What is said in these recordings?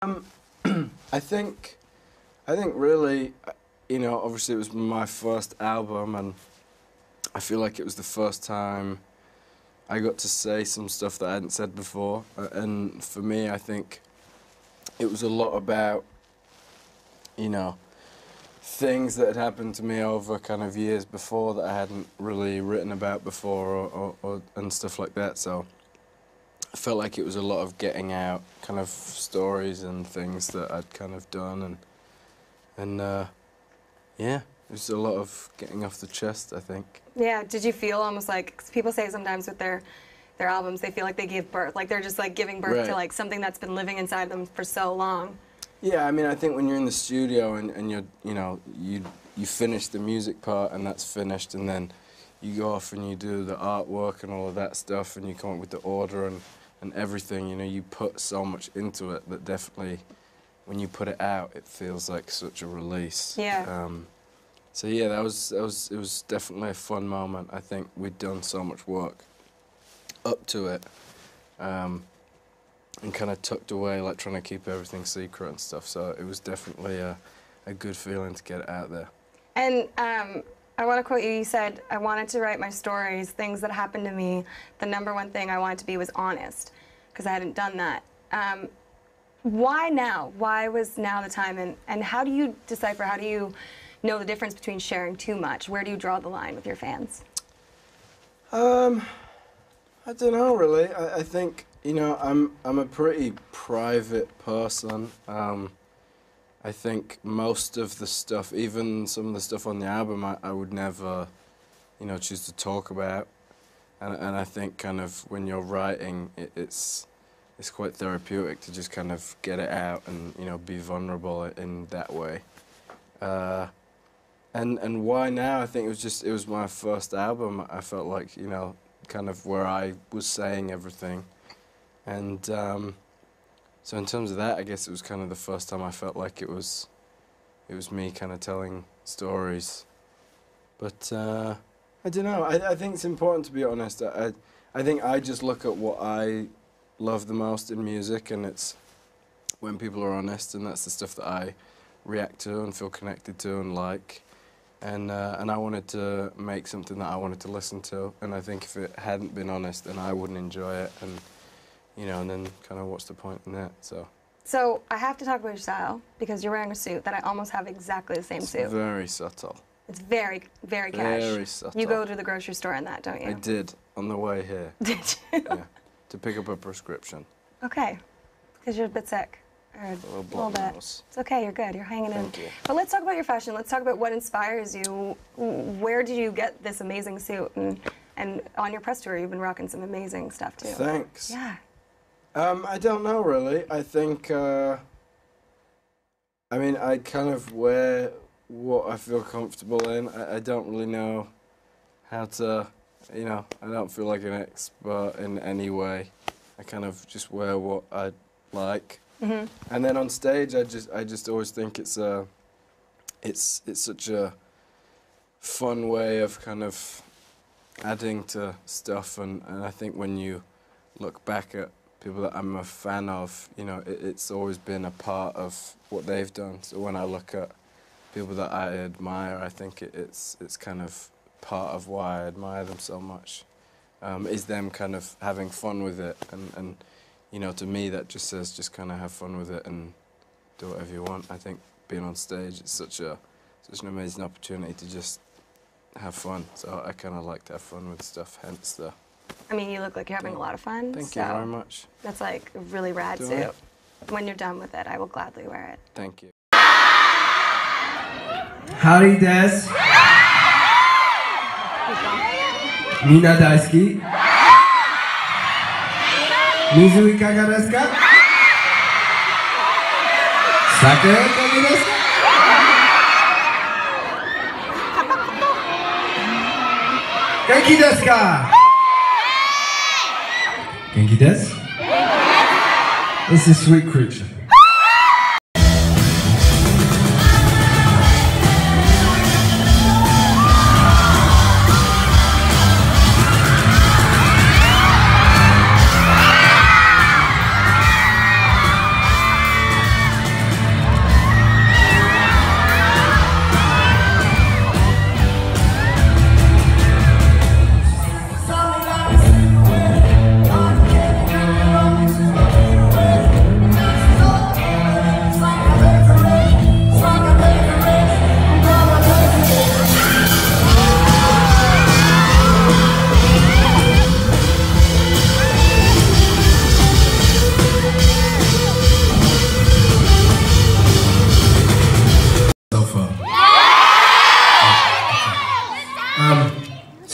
Um, I think, really, you know, obviously it was my first album, and I feel like it was the first time I got to say some stuff that I hadn't said before. And for me, I think it was a lot about, you know, things that had happened to me over kind of years before that I hadn't really written about before, and stuff like that. So I felt like it was a lot of getting out kind of stories and things that I'd kind of done, and yeah, it was a lot of getting off the chest, I think. Yeah, did you feel almost like, 'cause people say sometimes with their albums, they feel like they gave birth, like they're just like giving birth to like something that's been living inside them for so long. Yeah, I mean, I think when you're in the studio and you're, you know, you finish the music part and that's finished, and then you go off and you do the artwork and all of that stuff, and you come up with the order and everything, you know, you put so much into it that definitely when you put it out, it feels like such a release. Yeah. So yeah, it was definitely a fun moment. I think we'd done so much work up to it, and kind of tucked away, like trying to keep everything secret and stuff. So it was definitely a good feeling to get it out there. And I want to quote you. You said, "I wanted to write my stories, things that happened to me. The #1 thing I wanted to be was honest, because I hadn't done that." Why now? Why was now the time? And how do you decipher? How do you know the difference between sharing too much? Where do you draw the line with your fans? I don't know really. I think, you know, I'm a pretty private person. I think most of the stuff, even some of the stuff on the album, I would never, you know, choose to talk about. And I think kind of when you're writing, it's quite therapeutic to just kind of get it out and, you know, be vulnerable in that way. And why now? I think it was my first album. I felt like, you know, kind of where I was saying everything. And so in terms of that, I guess it was kind of the first time I felt like it was me kind of telling stories. But I don't know. I think it's important to be honest. I think I just look at what I love the most in music, and it's when people are honest, and that's the stuff that I react to and feel connected to and like. And I wanted to make something that I wanted to listen to, and I think if it hadn't been honest, then I wouldn't enjoy it, and you know, and then kind of what's the point in that? So I have to talk about your style, because you're wearing a suit that I almost have exactly the same suit. It's very subtle. It's very, very cash. Very subtle. You go to the grocery store in that, don't you? I did on the way here. Did you? Yeah, to pick up a prescription. Okay, because you're a bit sick. Or a little bit. It's okay, you're good, you're hanging in. Thank you. But let's talk about your fashion. Let's talk about what inspires you. Where did you get this amazing suit? And on your press tour, you've been rocking some amazing stuff too. Thanks. Yeah. I don't know really. I think, I mean, I kind of wear what I feel comfortable in. I don't really know how to, you know, I don't feel like an expert in any way. I kind of just wear what I like. Mm-hmm. And then on stage, I just always think it's such a fun way of kind of adding to stuff, and I think when you look back at people that I'm a fan of, you know, it's always been a part of what they've done. So when I look at people that I admire, I think it's kind of part of why I admire them so much, is them kind of having fun with it, and you know, to me that just says just kind of have fun with it and do whatever you want. I think being on stage, it's such an amazing opportunity to just have fun. So I kind of like to have fun with stuff, hence the... I mean, you look like you're having a lot of fun. Thank you very much. That's like a really rad suit. When you're done with it, I will gladly wear it. Thank you. Howdy des. Mina daisuki. Mizu ikaga desu ka? Sake otogi desu ka? Genki desu ka? Genki desu? This is Sweet Creature.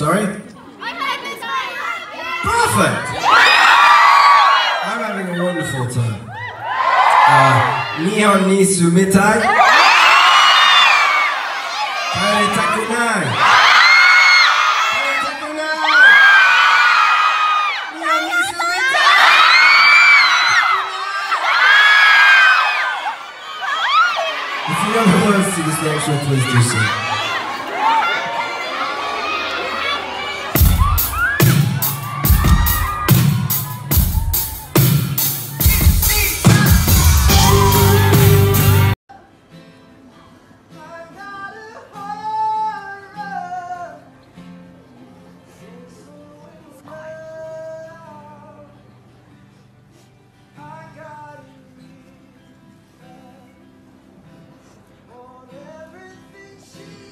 Sorry? Perfect! I'm having a wonderful time. Nihon ni sumitai. Kare takunai. Kare takunai. Nihon ni sumitai. If you know the words to this next one, please do so. Everything she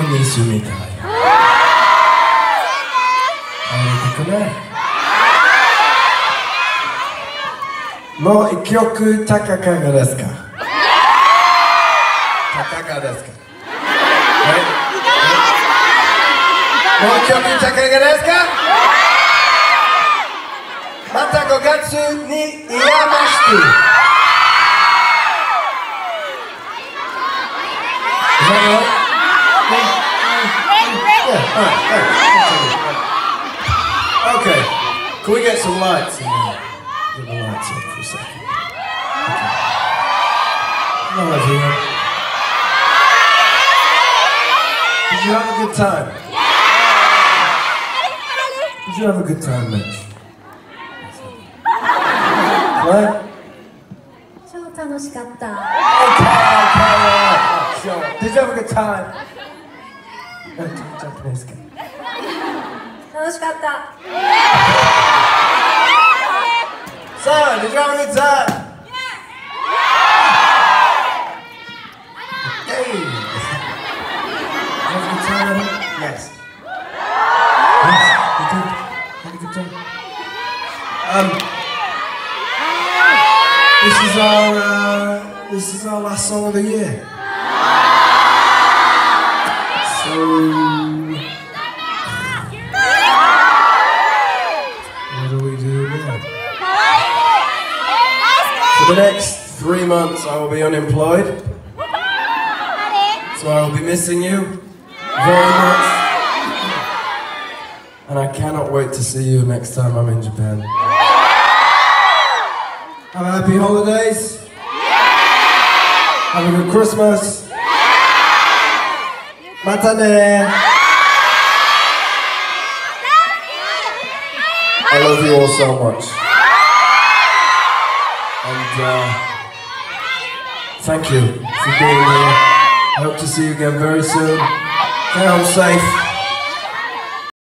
に住みたい。帰りたくない。もう一曲高かがですか？高かですか？もう一曲高かですか？また5月にいやまして。Okay, can we get some lights in there? Get the lights on for a second. Okay. Hello everyone. Did you have a good time? Did you have a good time, Mitch? What? 超楽しかった。Okay, sure. Did you have a good time? Japanese guy. 楽しかった。So, did you have a good time? Hey! Did you have a good time? Yes. Yes, you did. Have a good time. This is our last song of the year. So, what do we do now? For the next 3 months I will be unemployed. So I will be missing you very much. And I cannot wait to see you next time I'm in Japan. Have a happy holidays. Have a good Christmas. Mata ne. I love you all so much. And thank you for being here. I hope to see you again very soon. Stay home safe.